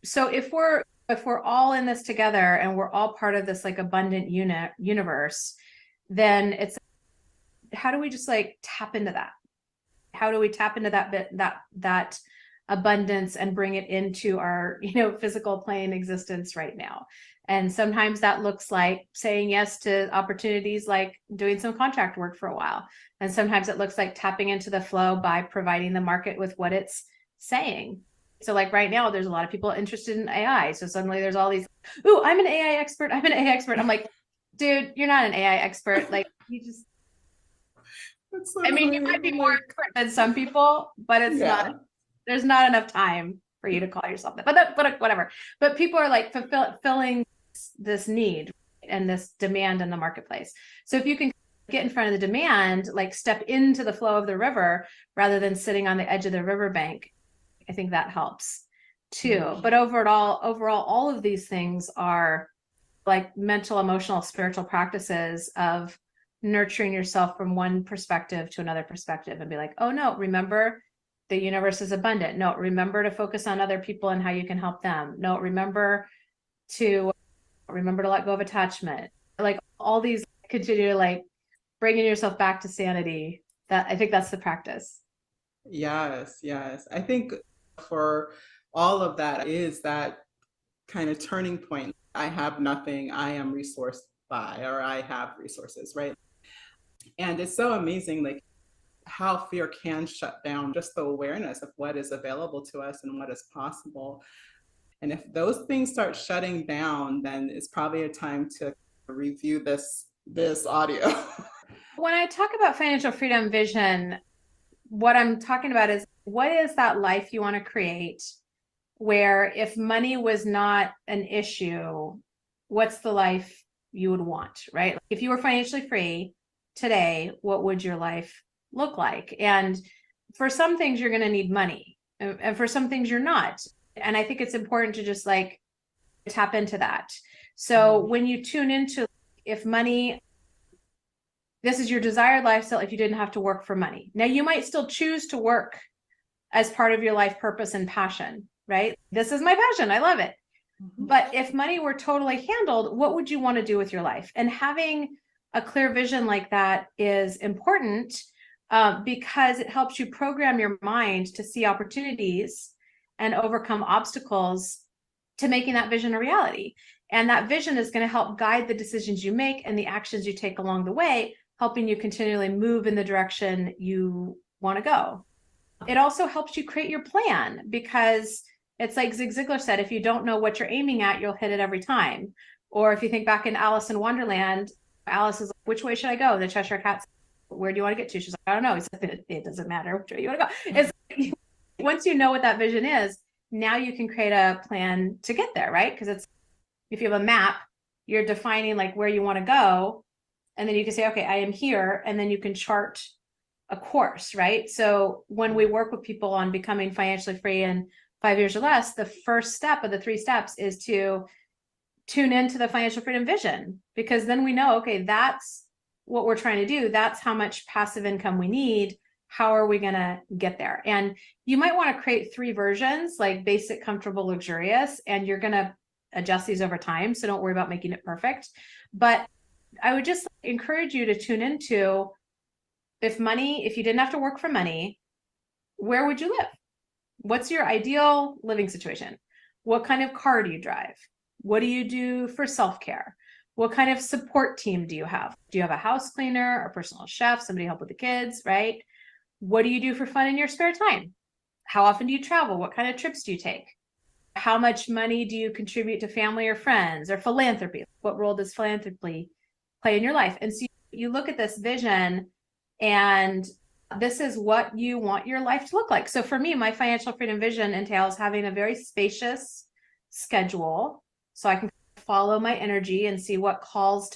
So if we're all in this together and we're all part of this like abundant universe, then it's how do we just like tap into that? How do we tap into that abundance and bring it into our physical plane existence right now? And sometimes that looks like saying yes to opportunities like doing some contract work for a while. And sometimes it looks like tapping into the flow by providing the market with what it's saying. So like right now, there's a lot of people interested in AI. So suddenly there's all these, ooh, I'm an AI expert. I'm an AI expert. I'm like, dude, you're not an AI expert. Like you just, It's I mean, you literally might be more like, expert than some people, but it's not, yeah. there's not enough time for you to call yourself that. But whatever. But people are like filling this need and this demand in the marketplace. So if you can get in front of the demand, like step into the flow of the river rather than sitting on the edge of the riverbank, I think that helps too. But overall, all of these things are like mental, emotional, spiritual practices of nurturing yourself from one perspective to another perspective and be like, oh no, remember the universe is abundant. No, remember to focus on other people and how you can help them. No, to remember to let go of attachment. Like all these continue to like bringing yourself back to sanity. That I think that's the practice. Yes, yes. I think for all of that is that kind of turning point. I have nothing, I am resourced by, or I have resources, right? And it's so amazing, like how fear can shut down just the awareness of what is available to us and what is possible. And if those things start shutting down, then it's probably a time to review this audio. When I talk about financial freedom vision, what I'm talking about is what is that life you want to create where if money was not an issue, what's the life you would want, right? If you were financially free today, what would your life look like? And for some things, you're going to need money, and for some things, you're not. And I think it's important to just like tap into that. So when you tune into if money, this is your desired lifestyle if you didn't have to work for money. Now, you might still choose to work as part of your life purpose and passion, right? This is my passion. I love it. But if money were totally handled, what would you want to do with your life? And having a clear vision like that is important because it helps you program your mind to see opportunities and overcome obstacles to making that vision a reality. And that vision is going to help guide the decisions you make and the actions you take along the way, helping you continually move in the direction you want to go. It also helps you create your plan because it's like Zig Ziglar said, if you don't know what you're aiming at, you'll hit it every time. Or if you think back in Alice in Wonderland, Alice is like, which way should I go? The Cheshire Cat said, where do you want to get to? She's like, I don't know. He said, it doesn't matter which way you want to go. It's like, once you know what that vision is, now you can create a plan to get there, right? Because it's if you have a map, you're defining like where you want to go. And then you can say, okay, I am here. And then you can chart a course, right? So when we work with people on becoming financially free in 5 years or less, the first step of the 3 steps is to tune into the financial freedom vision, because then we know, okay, that's what we're trying to do. That's how much passive income we need. How are we going to get there? And you might want to create 3 versions, like basic, comfortable, luxurious, and you're going to adjust these over time. So don't worry about making it perfect. But I would just encourage you to tune into if you didn't have to work for money, where would you live? What's your ideal living situation? What kind of car do you drive? What do you do for self-care? What kind of support team do you have? Do you have a house cleaner, a personal chef, somebody to help with the kids, right? What do you do for fun in your spare time? How often do you travel? What kind of trips do you take? How much money do you contribute to family or friends or philanthropy? What role does philanthropy play in your life? And so you look at this vision and this is what you want your life to look like. So for me, my financial freedom vision entails having a very spacious schedule so I can follow my energy and see what calls to me